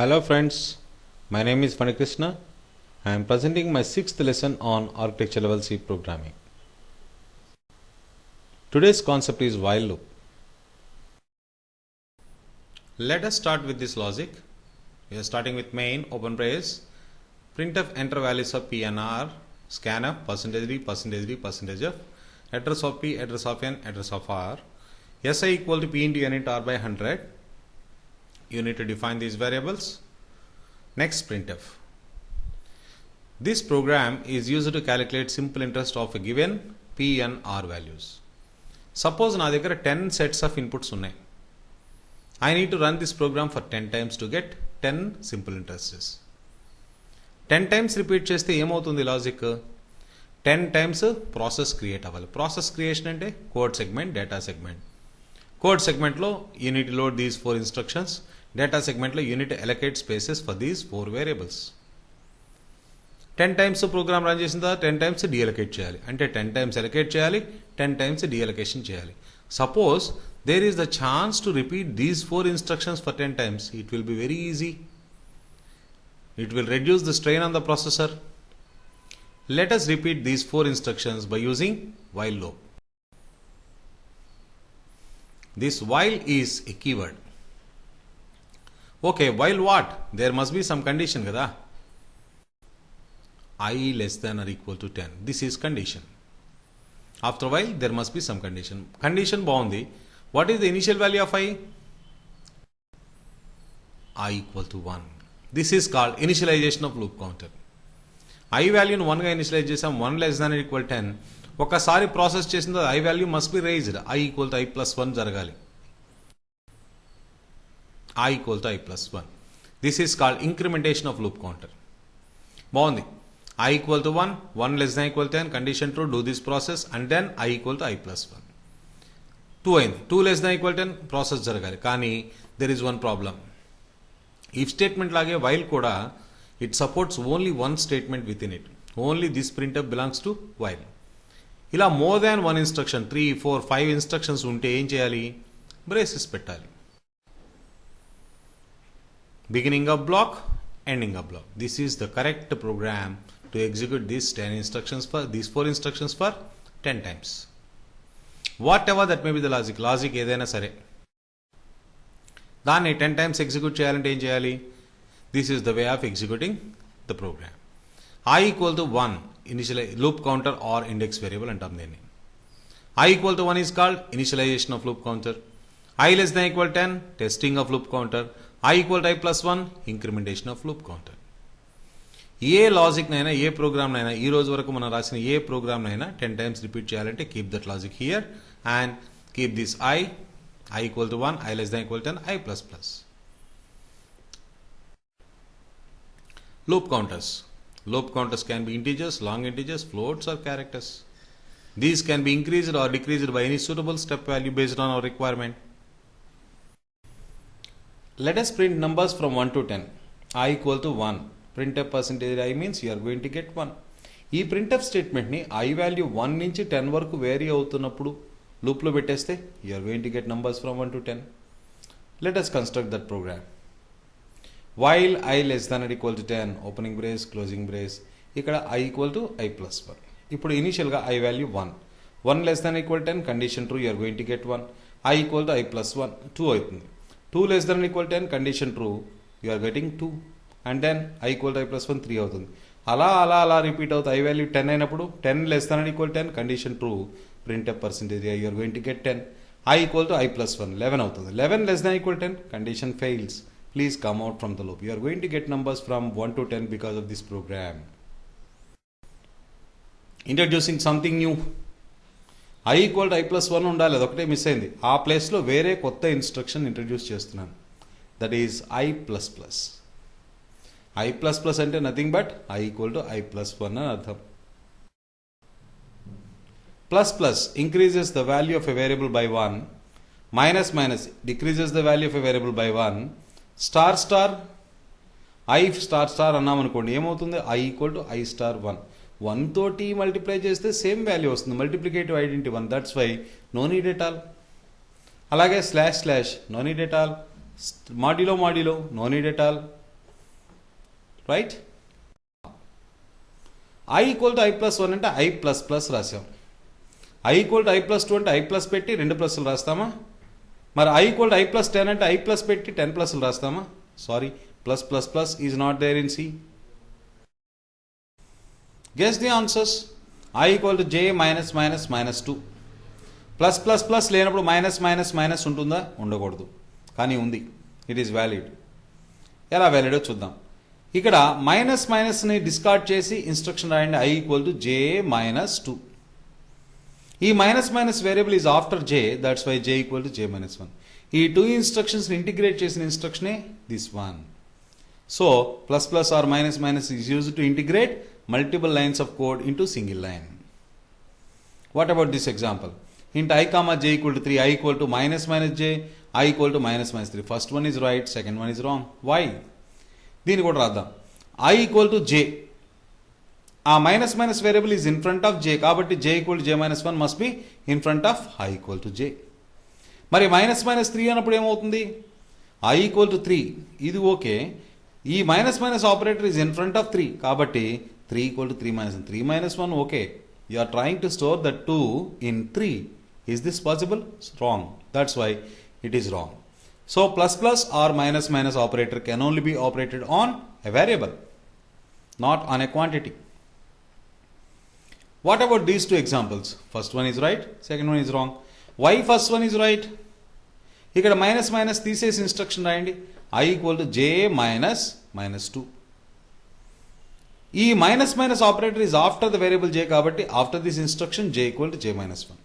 Hello friends, my name is Panikrishna. I am presenting my 6th lesson on architecture level C programming. Today's concept is while loop. Let us start with this logic. We are starting with main, open brace, printf enter values of p and r, scanf, %d, %d, %f, address of p, address of n, address of r, si equal to p into unit r by 100. You need to define these variables. Next, printf. This program is used to calculate simple interest of a given p and r values. Suppose నా దగ్గర 10 sets of inputs ఉన్నాయి. I need to run this program for 10 times to get 10 simple interests. 10 times repeat చేస్తే ఏమవుతుంది logic? 10 times process create అవ్వాలి. Process creation అంటే code segment, data segment. Code సెగ్మెంట్లో you need to load these 4 instructions. Data సెగ్మెంట్లో you need to allocate spaces for these 4 variables. 10 times program run చేసిన తర్వాత 10 times డీఅలొకేట్ చేయాలి. అంటే 10 times allocate చేయాలి, 10 times డీఅలొకేషన్ చేయాలి. Suppose there is the chance to repeat these 4 instructions for 10 times. It will be very easy. It will reduce the strain on the processor. Let us repeat these 4 instructions by using while loop. This while is a keyword. Okay, while what? There must be some condition kada. I less than or equal to 10. This is condition. After a while, there must be some condition. Condition boundary. What is the initial value of I? I equal to 1. This is called initialization of loop counter. I value 1 గా initialize చేసాం, 1 less than or equal 10. ఒకసారి process చేసిన తర్వాత I value must be raised. I equal to I plus 1 జరగాలి. I equal to I plus 1. This is called incrementation of loop counter. బాగుంది. I equal to 1, 1 less than equal to 10, condition true, do this process and then I equal to I plus 1. 2 అయింది. 2 less than equal to 10, process జరగాలి. కానీ there is one problem. If statement లాగే while కూడా it supports only one statement within it. Only this printf belongs to while. ఇలా more than one instruction, 3, 4, 5 instructions ఉంటే ఏం చేయాలి? Braces పెట్టాలి. Beginning of block, ending of block. This is the correct program to execute these 10 instructions for these 4 instructions for 10 times. Whatever that may be the logic ఏదైనా సరే దాన్ని 10 times execute చేయాలంటే ఏం చేయాలి? This is the way of executing the program. I equal to 1 initial loop counter or index variable అంటాం దీన్ని. I equal to 1 is called initialization of loop counter. I less than equal 10 testing of loop counter. I equal to I plus 1 incrementation of loop counter. A logic నైనా ఏ programme నైనా ఈ రోజు వరకు మనం రాసిన ఏ programme నైనా 10 times రిపీట్ చేయాలంటే keep that logic here and keep this I equal to 1, I less than equal to 10, I plus plus. Loop counters. Loop counters can be integers, long integers, floats or characters. These can be increased or decreased by any suitable step value based on our requirement. Let us print numbers from 1 to 10. I equal to 1. Printf percentage I means you are going to get 1. ఈ printf statement ని I value 1 నుంచి 10 వరకు vary అవుతున్నప్పుడు loop లో పెట్టేస్తే you are going to get numbers from 1 to 10. Let us construct that program. While I less than or equal to 10, opening brace, closing brace, ఇక్కడ I equal to I plus 1. ఇప్పుడు initial గా I value 1. 1 less than or equal to 10, condition true, you are going to get 1. I equal to I plus 1, 2 అవుతుంది. 2 less than or equal to 10, condition true, you are getting 2. And then I equal to I plus 1, 3 అవుతుంది. అలా repeat అవుతుంది. I value 10 అయినప్పుడు 10 less than or equal to 10, condition true, printf percentage you are going to get 10. I equal to I plus 1, 11 అవుతుంది. 11 less than or equal to 10, condition fails. Please come out from the loop. You are going to get numbers from 1 to 10 because of this program. Introducing something new. I equal to I plus 1 ఉండాలి, అదొకటే miss అయింది. ఆ ప్లేస్లో వేరే కొత్త instruction introduce చేస్తున్నాను. That is I plus plus. I plus plus అంటే nothing but I equal to I plus 1 అని అర్థం. Plus plus increases the value of a variable by 1. Minus minus decreases the value of a variable by 1. Star star I star star అన్నాం అనుకోండి, ఏమవుతుంది? I equal to I star 1. 1 తోటి multiply చేస్తే same value వస్తుంది. Multiplicative identity 1. That's why no need at all. అలాగే slash slash no need at all. Modulo no need at all. Right. I equal to I plus 1 అంటే I plus plus రాసాం. I equal to I plus 2 అంటే I plus పెట్టి 2 ప్లస్లు రాస్తామా? మరి I equal to I plus 10 అంటే I plus పెట్టి 10 ప్లస్లు రాస్తామా? Sorry, plus plus plus is not there in C. Guess the answers. I equal to J minus minus minus 2. Plus plus plus లేనప్పుడు minus minus minus ఉంటుందా? ఉండకూడదు, కానీ ఉంది. It is valid. ఎలా వ్యాలిడో చూద్దాం. ఇక్కడ మైనస్ మైనస్ని డిస్కార్డ్ చేసి ఇన్స్ట్రక్షన్ రాయండి. I equal to J minus 2. ఈ minus minus variable is after J, that's why J equal to J minus 1. ఈ 2 ఇన్స్ట్రక్షన్స్ని ఇంటిగ్రేట్ చేసిన ఇన్స్ట్రక్షనే this one. So plus plus or minus minus is used to integrate multiple lines of code into single line. What about this example? int I comma j equal to 3, I equal to minus minus j, I equal to minus minus 3. First one is right, second one is wrong. Why? దీన్ని కూడా రాద్దాం. I equal to j. ఆ minus minus variable is in front of j, కాబట్టి j equal to j minus 1 must be in front of I equal to j. మరి minus minus 3 అన్నప్పుడు ఏమవుతుంది? I equal to 3, ఇది okay. ఈ minus minus operator is in front of 3, కాబట్టి 3 equal to 3 minus 1. 3 minus 1 okay. You are trying to store the 2 in 3. Is this possible? It's wrong. That's why it is wrong. So plus plus or minus minus operator can only be operated on a variable, not on a quantity. What about these two examples? First one is right, second one is wrong. Why first one is right? ఇక్కడ minus minus తీసేసి instruction రాయండి. I equal to j minus minus 2. ఈ minus minus operator is after the variable j, కాబట్టి after this instruction j equal to j minus 1.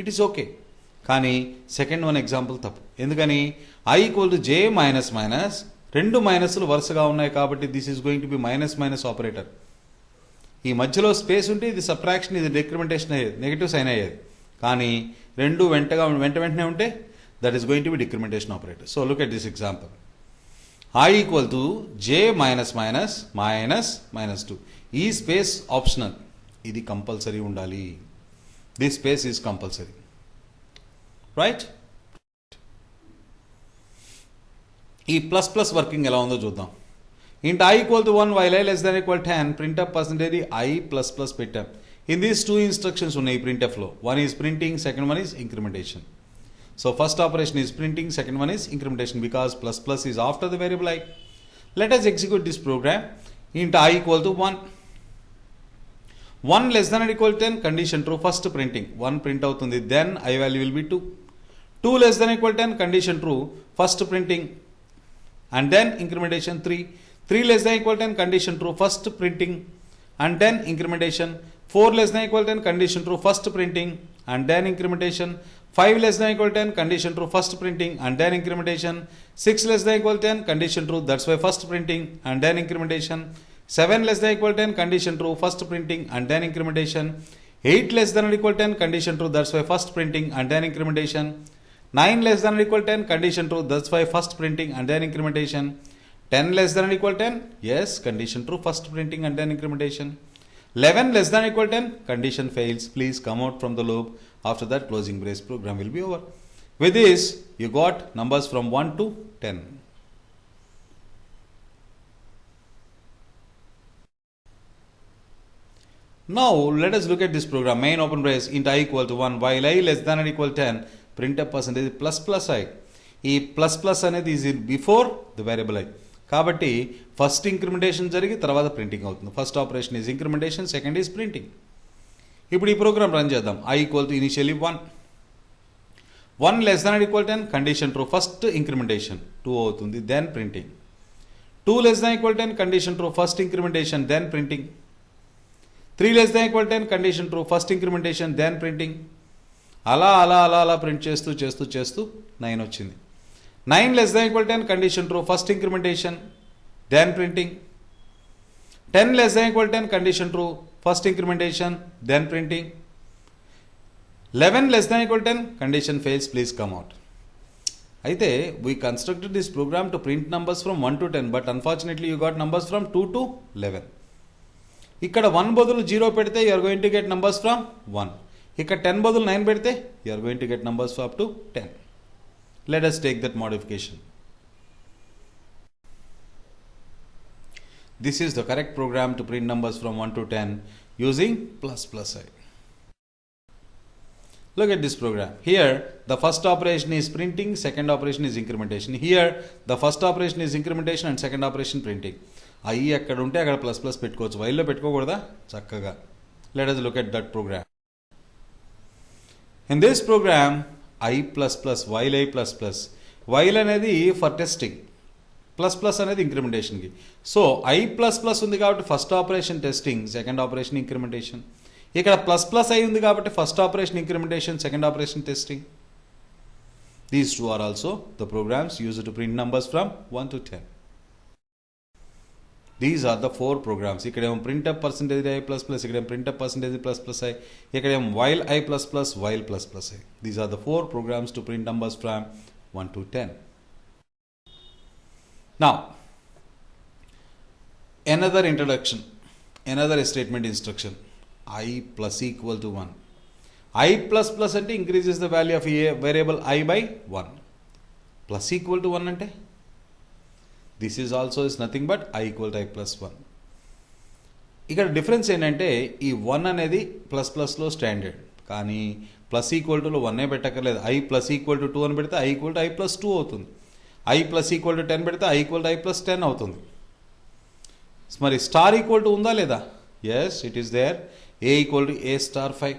It is okay. కానీ second one example తప్పు. ఎందుకని? I equal to j minus minus, 2 మైనస్లు వరుసగా ఉన్నాయి కాబట్టి this is going to B minus minus operator. ఈ మధ్యలో స్పేస్ ఉంటే ఇది సబ్ట్రాక్షన్, ఇది డిక్రిమెంటేషన్ అయ్యేది, నెగిటివ్ సైన్ అయ్యేది. కానీ 2 వెంటనే ఉంటే that is going to be decrementation operator. So look at this example. I equal to j minus minus minus minus 2. ఈ స్పేస్ ఆప్షనల్, ఇది కంపల్సరీ ఉండాలి. This space is compulsory, right? ఈ ప్లస్ ప్లస్ వర్కింగ్ ఎలా ఉందో చూద్దాం. int I equal to 1 while I less than equal 10, printf percentage I plus plus పెట్టాం. In these 2 instructions ఉన్నాయి printfలో. One is printing, second one is incrementation. So first operation is printing, second one is incrementation, because plus plus is after the variable I. Let us execute this program. Int I equal to 1. 1 less than or equal to 10, condition true, first printing. 1 print outundi, then I value will be 2. 2 less than or equal to 10, condition true, first printing. And then incrementation 3. 3 less than or equal to 10, condition true, first printing. And then incrementation. 4 less than or equal to 10, condition true, first printing. And then incrementation. 5 less than or equal to 10, condition true, first printing, and then incrementation. 6 less than or equal to 10, condition true, that's why first printing, and then incrementation. 7 less than or equal to 10, condition true, first printing, and then incrementation. 8 less than or equal to 10, condition true, that's why first printing, and then incrementation. 9 less than or equal to 10, condition true, that's why first printing, and then incrementation. 10 less than or equal to 10, yes, condition true, first printing, and then incrementation. 11 less than or equal to 10, condition fails, please come out from the loop. After that, closing brace program will be over. With this, you got numbers from 1 to 10. Now, let us look at this program. Main open brace, int I equal to 1, while I less than or equal to 10, printf percentage plus plus I. ఈ plus plus అనేది is before the variable I. కాబట్టి first incrementation జరిగి తర్వాత printing అవుతుంది. First operation is incrementation, second is printing. ఇప్పుడు ఈ program run చేద్దాం. I equal to initially 1. 1 less than equal 10, condition true, first incrementation 2 అవుతుంది, then printing. 2 less than equal 10, condition true, first incrementation, then printing. 3 less than equal 10, condition true, first incrementation, then printing. అలా అలా అలా అలా print చేస్తూ చేస్తూ చేస్తూ 9 వచ్చింది. 9 less than equal 10, condition true, first incrementation, then printing. 10 less than equal 10, condition true, first incrementation, then printing. 11 less than equal 10, condition fails, please come out. అయితే we constructed this program to print numbers from 1 to 10, but unfortunately you got numbers from 2 to 11. ఇక్కడ 1 బదులు 0 పెడితే you are going to get numbers from 1. ఇక్కడ 10 బదులు 9 పెడితే you are going to get numbers up to 10. Let us take that modification. This is the correct program to print numbers from 1 to 10 using plus I. Look at this program. Here, the first operation is printing, second operation is incrementation. Here, the first operation is incrementation and second operation printing. I ekkada unte akada plus pettukochu. While lo pettukokuda chakkaga. Let us look at that program. In this program, I plus plus, while I plus plus. While anedi for testing. Plus అనేది ఇంక్రిమెంటేషన్కి. So I plus ఉంది కాబట్టి first operation testing, second operation incrementation. ఇక్కడ plus అయి ఉంది కాబట్టి first operation incrementation, second operation testing. These two are also the programs used to print numbers from 1 to 10. These are the 4 programs. ఇక్కడేమో printf percentage I plus plus, ఇక్కడేమో printf percentage plus I, ఇక్కడేమో while I plus plus, while plus I. These are the 4 programs to print numbers from 1 to 10. Now, another introduction, another statement instruction, I plus equal to 1. I plus plus ante increases the value of a variable I by 1. Plus equal to 1 ante, this is also is nothing but I equal to I plus 1. ఇక్కడ difference ఏంటంటే ఈ 1 అనేది ప్లస్లో standard, కానీ plus equal టులో 1 పెట్టక్కర్లేదు. I plus equal to 2 అని పెడితే I equal to I plus 2 అవుతుంది. I ప్లస్ ఈక్వల్ టు 10 పెడితే I equal to I plus 10 అవుతుంది. మరి స్టార్ ఈక్వల్ టు ఉందా లేదా? Yes, it is there. A equal to A star 5.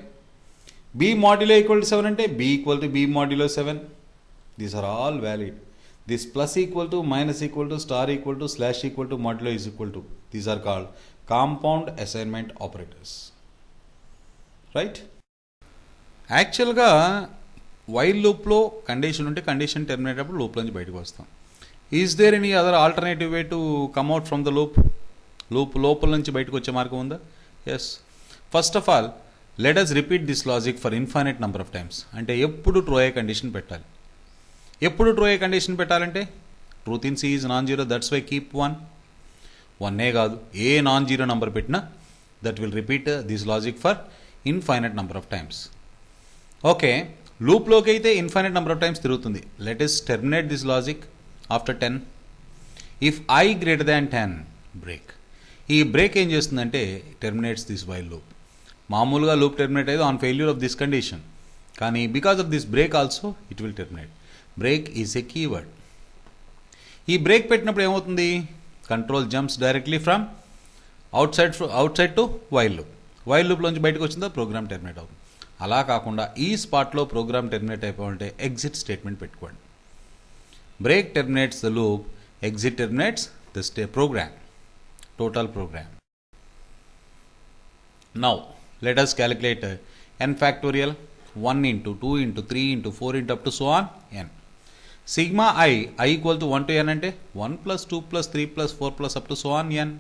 B modulo equal to 7 అంటే B equal to B modulo 7. These are all valid. This plus equal to, minus equal to, star equal to, slash equal to, modulo is equal to. These are called compound assignment operators. Right? యాక్చువల్గా while లూప్లో condition ఉంటే condition terminate అప్పుడు loop నుంచి బయటకు వస్తాం. Is there any other alternative way to come out from the loop? Loop లోపల నుంచి బయటకు వచ్చే మార్గం ఉందా? Yes. First of all let us repeat this logic for infinite number of times. అంటే ఎప్పుడు ట్రూ అయ్యే కండిషన్ పెట్టాలి. ఎప్పుడు ట్రూ అయ్యే కండిషన్ పెట్టాలంటే truth in C is non zero, that's why keep 1. 1 కాదు, ఏ నాన్ జీరో నెంబర్ పెట్టినా that will repeat this logic for infinite number of times. Okay, లూప్లోకి అయితే ఇన్ఫైనైట్ నెంబర్ ఆఫ్ టైమ్స్ తిరుగుతుంది. Let us terminate this logic after 10. If I greater than 10, break. ఈ break ఏం చేస్తుందంటే terminates this while loop. మామూలుగా loop terminate అయితే on failure of this condition, కానీ because of this break also it will terminate. Break is a keyword. ఈ break పెట్టినప్పుడు ఏమవుతుంది? Control jumps directly from outside to while loop. While లూప్లోంచి బయటకు వచ్చిందా program terminate అవుతుంది. అలా కాకుండా ఈ స్పాట్లో ప్రోగ్రామ్ టెర్మినేట్ అయిపోవాలంటే ఎగ్జిట్ స్టేట్మెంట్ పెట్టుకోండి. Break terminates the loop, exit terminates the program, total program. Now let us calculate n factorial 1 into 2 into 3 into 4 into up to so on n. Sigma I equal to 1 to n అంటే 1 plus 2 plus 3 plus 4 plus up to so on n.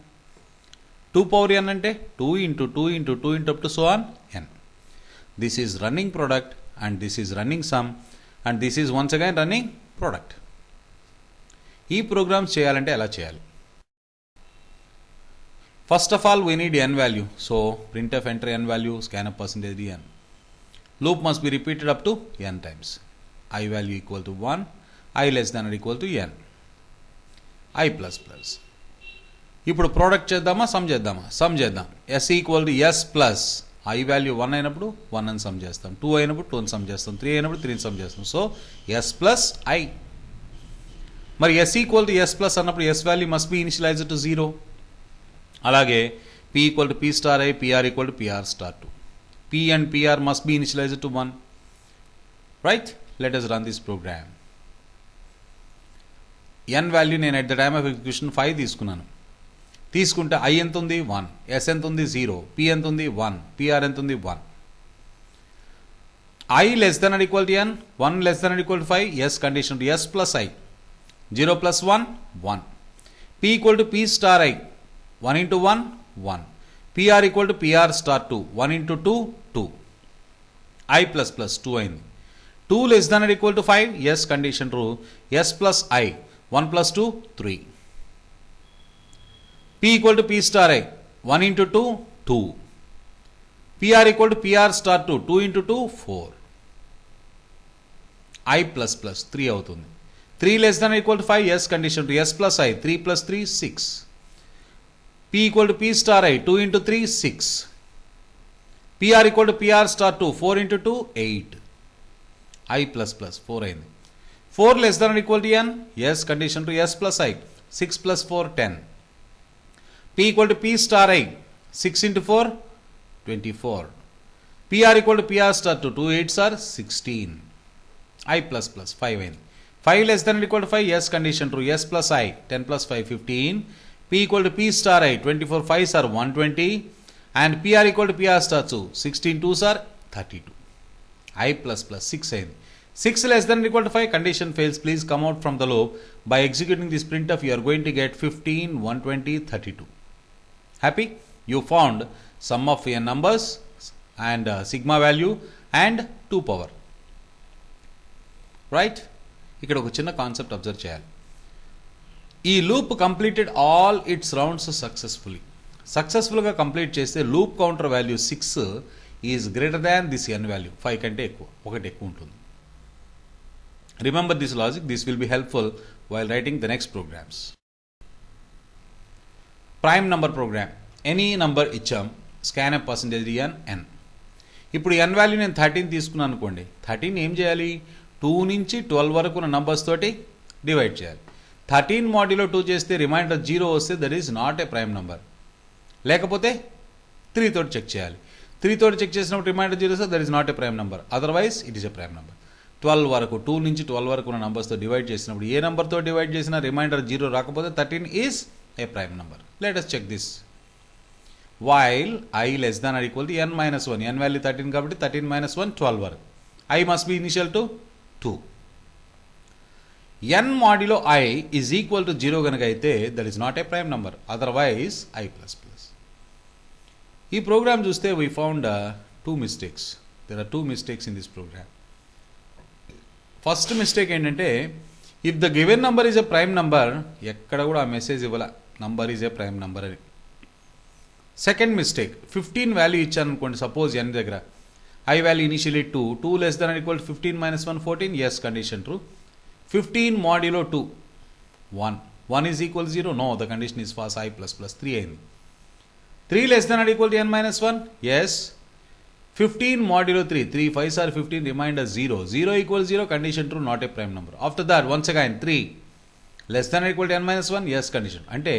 2 power n అంటే 2 into 2 into 2 into up to so on n. This is running product and this is running sum and this is once again running product. ఈ programmes చేయాలంటే ఎలా చేయాలి? First of all we need n value. So printf enter n value, scanf percentage n. Loop must be repeated up to n times. I value equal to 1, I less than or equal to n. I plus plus. ఇప్పుడు product చేద్దామా, some చేద్దామా? Some చేద్దాం. s equal to s plus I value 1 అయినప్పుడు 1 అని some చేస్తాం, 2 అయినప్పుడు 2 అని some చేస్తాం, 3 అయినప్పుడు 3 అని సమ్ చేస్తాం. So s plus I. మరి s equal to s plus అన్నప్పుడు s value must be initialised to 0. అలాగే p equal to p star I, pr equal to pr star 2. p and pr must be initialized to 1. Right? Let us run this program. n value నేను at the time of execution 5 తీసుకున్నాను. తీసుకుంటే I ఎంత ఉంది? 1. s ఎంత ఉంది? 0. p ఎంత ఉంది? 1. pr ఎంత ఉంది? 1. I less than or equal to n, 1 less than or equal to 5, yes condition to s plus I. 0 plus 1, 1. p equal to p star I, 1 into 1, 1. pr equal to pr star 2, 1 into 2, 2. I plus plus 2 అయింది. 2 less than or equal to 5, yes condition true, s plus I, 1 plus 2, 3. p equal to p star I, 1 into 2, 2. pr equal to pr star 2, 2 into 2, 4. I plus plus 3 అవుతుంది. 3 less than or equal to 5, yes condition to s plus I, 3 plus 3, 6. P equal to P star I, 2 into 3, 6. PR equal to PR star 2, 4 into 2, 8. I plus plus, 4 అయింది. 4 less than or equal to n? Yes, condition to S plus I. 6 plus 4, 10. P equal to P star I, 6 into 4, 24. PR equal to PR star 2, 2 8s are 16. I plus plus, 5 అయింది. 5 less than or equal to 5? Yes, condition true. S plus I, 10 plus 5, 15. P equal to P star I, 24 5s are 120. And PR equal to PR star 2, 16 2s are 32. I plus plus, 6 అయింది. 6 less than or equal to 5, condition fails. Please come out from the loop. By executing this printf, you are going to get 15, 120, 32. Happy? You found sum of n numbers and sigma value and 2 power. Right? ఇక్కడ ఒక చిన్న concept observe చేయాలి. ఈ loop completed all its rounds సక్సెస్ఫుల్గా complete చేస్తే loop counter value 6 is greater than this n value, 5 కంటే ఎక్కువ, ఒకటి ఎక్కువ ఉంటుంది. Remember this logic, this will be helpful while writing the next programs. Prime number program. Any number ఇచ్చాం, scan percentage n. ఇప్పుడు n value నేను 13 తీసుకున్నాను అనుకోండి. 13 ఏం చేయాలి? 2 నుంచి 12 వరకు ఉన్న నంబర్స్ తోటి డివైడ్ చేయాలి. 13 మాడ్యులో 2 చేస్తే రిమైండర్ 0 వస్తే that is not a prime number. లేకపోతే 3 తోటి చెక్ చేయాలి. 3 తోటి చెక్ చేసినప్పుడు రిమైండర్ 0 వస్తే that is not a prime number, otherwise it is a prime number. 12 వరకు, 2 నుంచి 12 వరకు ఉన్న నంబర్స్తో డివైడ్ చేసినప్పుడు ఏ నెంబర్తో డివైడ్ చేసినా రిమైండర్ 0 రాకపోతే 13 is a prime number. Let us check this. While I less than or equal to n minus 1. n value 13 కాబట్టి 13 minus 1, 12 వరకు. I must be initial to 2. n modulo I is equal to 0 కనుక అయితే that is not a prime number, otherwise I plus plus. ఈ programme చూస్తే we found 2 mistakes. There are 2 mistakes in this program. First mistake ఏంటంటే if the given number is a prime number, ఎక్కడ కూడా ఆ message ఇవ్వాల number is a prime number అని. Second mistake, 15 value ఇచ్చాను అనుకోండి సపోజ్ n దగ్గర. I value initially 2, 2 less than or equal to 15 minus 1, 14, yes, condition true. 15 modulo 2, 1. 1 is equal to 0, no, the condition is false, I plus plus, 3 అయింది. 3 less than or equal to n minus 1, yes. 15 modulo 3, 3 5s are 15, remainder 0. 0 equals 0, condition true, not a prime number. After that, once again, 3 less than or equal to n minus 1, yes, condition. అంటే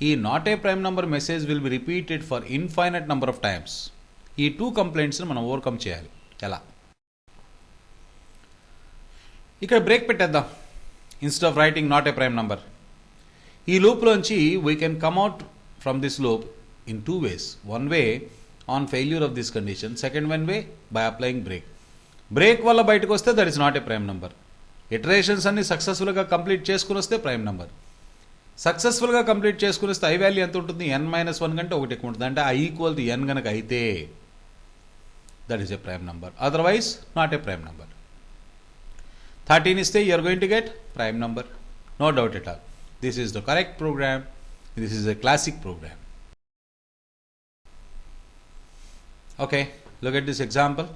ఈ not a prime number message will be repeated for infinite number of times. ఈ 2 కంప్లైంట్స్ని మనం overcome చేయాలి. ఎలా? ఇక్కడ break పెట్టేద్దాం. Instead of writing not a prime number, ఈ లూప్లోంచి we can come out from this loop in 2 ways. One way on failure of this condition, second one way by applying break. Break వల్ల బయటకు వస్తే that is not a prime number. Iterations అన్ని సక్సెస్ఫుల్గా complete చేసుకుని వస్తే prime number. సక్సెస్ఫుల్గా complete చేసుకుని వస్తే ఐ వాల్యూ ఎంత ఉంటుంది? n minus 1 కంటే ఒకటి ఎక్కువ ఉంటుంది. అంటే I ఈక్వల్ టు n కనుక అయితే that is a prime number, otherwise not a prime number. 13 is you are going to get prime number, no doubt at all. This is the correct program, this is a classic program. Okay, look at this example.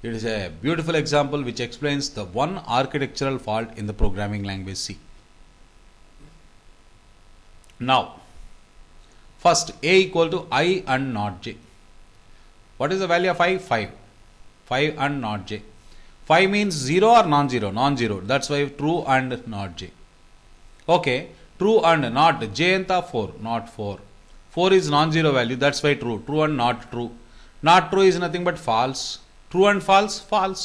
It is a beautiful example which explains the one architectural fault in the programming language C. Now first a equal to I and not j. What is the value of I? 5. 5 and not j. 5 means 0 or non-zero? Non-zero. That's why true and not j. Okay. True and not j enta 4. Not 4. 4 is non-zero value. That's why true. True and not true. Not true is nothing but false. True and false? False.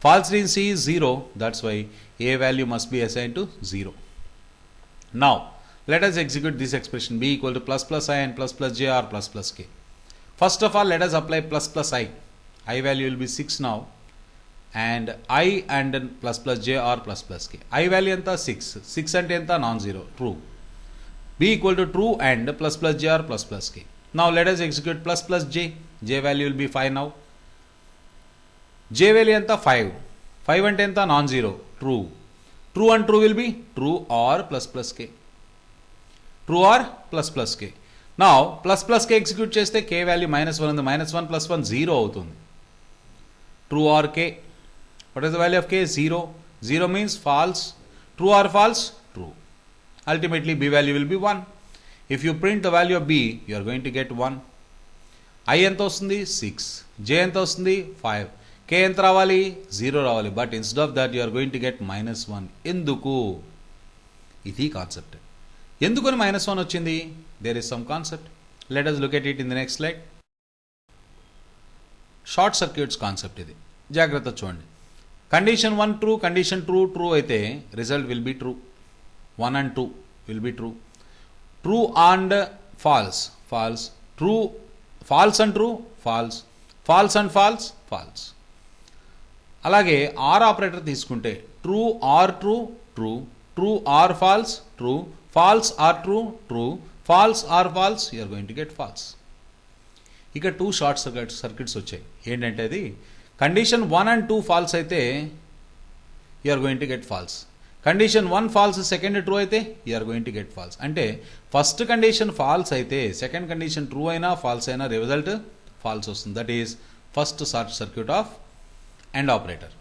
False in C is 0. That's why a value must be assigned to 0. Now, let us execute this expression. B equal to plus plus I and plus plus j or plus plus k. First of all, let us apply plus plus I. I value will be 6 now. And I and plus plus j or plus plus k. I value anta 6. 6 ante anta non-zero. True. B equal to true and plus plus j or plus plus k. Now let us execute plus plus j. J value will be 5 now. J value anta 5. 5 ante anta non-zero. True. True and true will be true or plus plus k. True or plus plus k. Now plus plus k execute cheste k value minus 1 ఉంది. minus 1 plus 1 0 అవుతుంది. True or k. What is the value of k? 0. 0 means false. True or false? True. Ultimately b value will be 1. If you print the value of b, you are going to get 1. I ఎంత వస్తుంది 6, j ఎంత వస్తుంది 5, k ఎంత రావాలి 0 రావాలి. But instead of that you are going to get -1. ఎందుకు? ఇది concept. ఎందుకని -1 వచ్చింది? There is some concept. Let us look at it in the next slide. Short circuits concept ఇది. జాగ్రత్త చూడండి. కండిషన్ 1 ట్రూ, కండిషన్ ట్రూ అయితే result will be true. 1 and 2 will be true. True and false, true, false and true, false and false. అలాగే or operator తీసుకుంటే true or true, true or false, true, false or true, false or false, you are going to get false. ఇక 2 short circuits వచ్చాయి. ఏంటంటే అది condition 1 and 2 false అయితే you are going to get false. Condition 1 false, second true అయితే you are going to get false. అంటే first condition false అయితే second condition true అయినా false అయినా రిజల్ట్ ఫాల్స్ వస్తుంది. That is first short circuit of AND operator.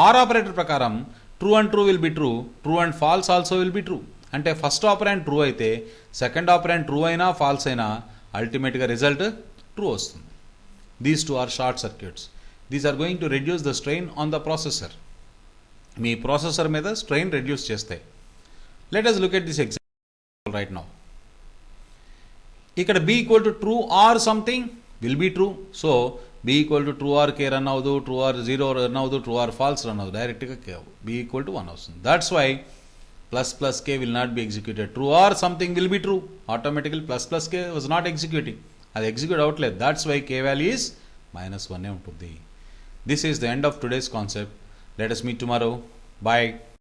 Or operator ప్రకారం true and true will be true, true and false also will be true. అంటే first operand true అయితే second operand true అయినా false అయినా అల్టిమేట్గా result true వస్తుంది. These 2 are short circuits. These are going to reduce the strain on the processor. మీ processor మీద strain reduce చేస్తాయి. Let us look at this example right now. ఇక్కడ b equal to true or something will be true. So b equal to true or k run అవ్వదు, true or 0 run అవ్వదు, true or false run అవ్వదు. డైరెక్ట్గా k b equal to 1 వస్తుంది. That's why ++ k will not be executed. True or something will be true. Automatically ++ k was not executing. అది execute అవ్వట్లేదు. That's why k value is -1 ఉంటుంది. This is the end of today's concept. Let us meet tomorrow. Bye.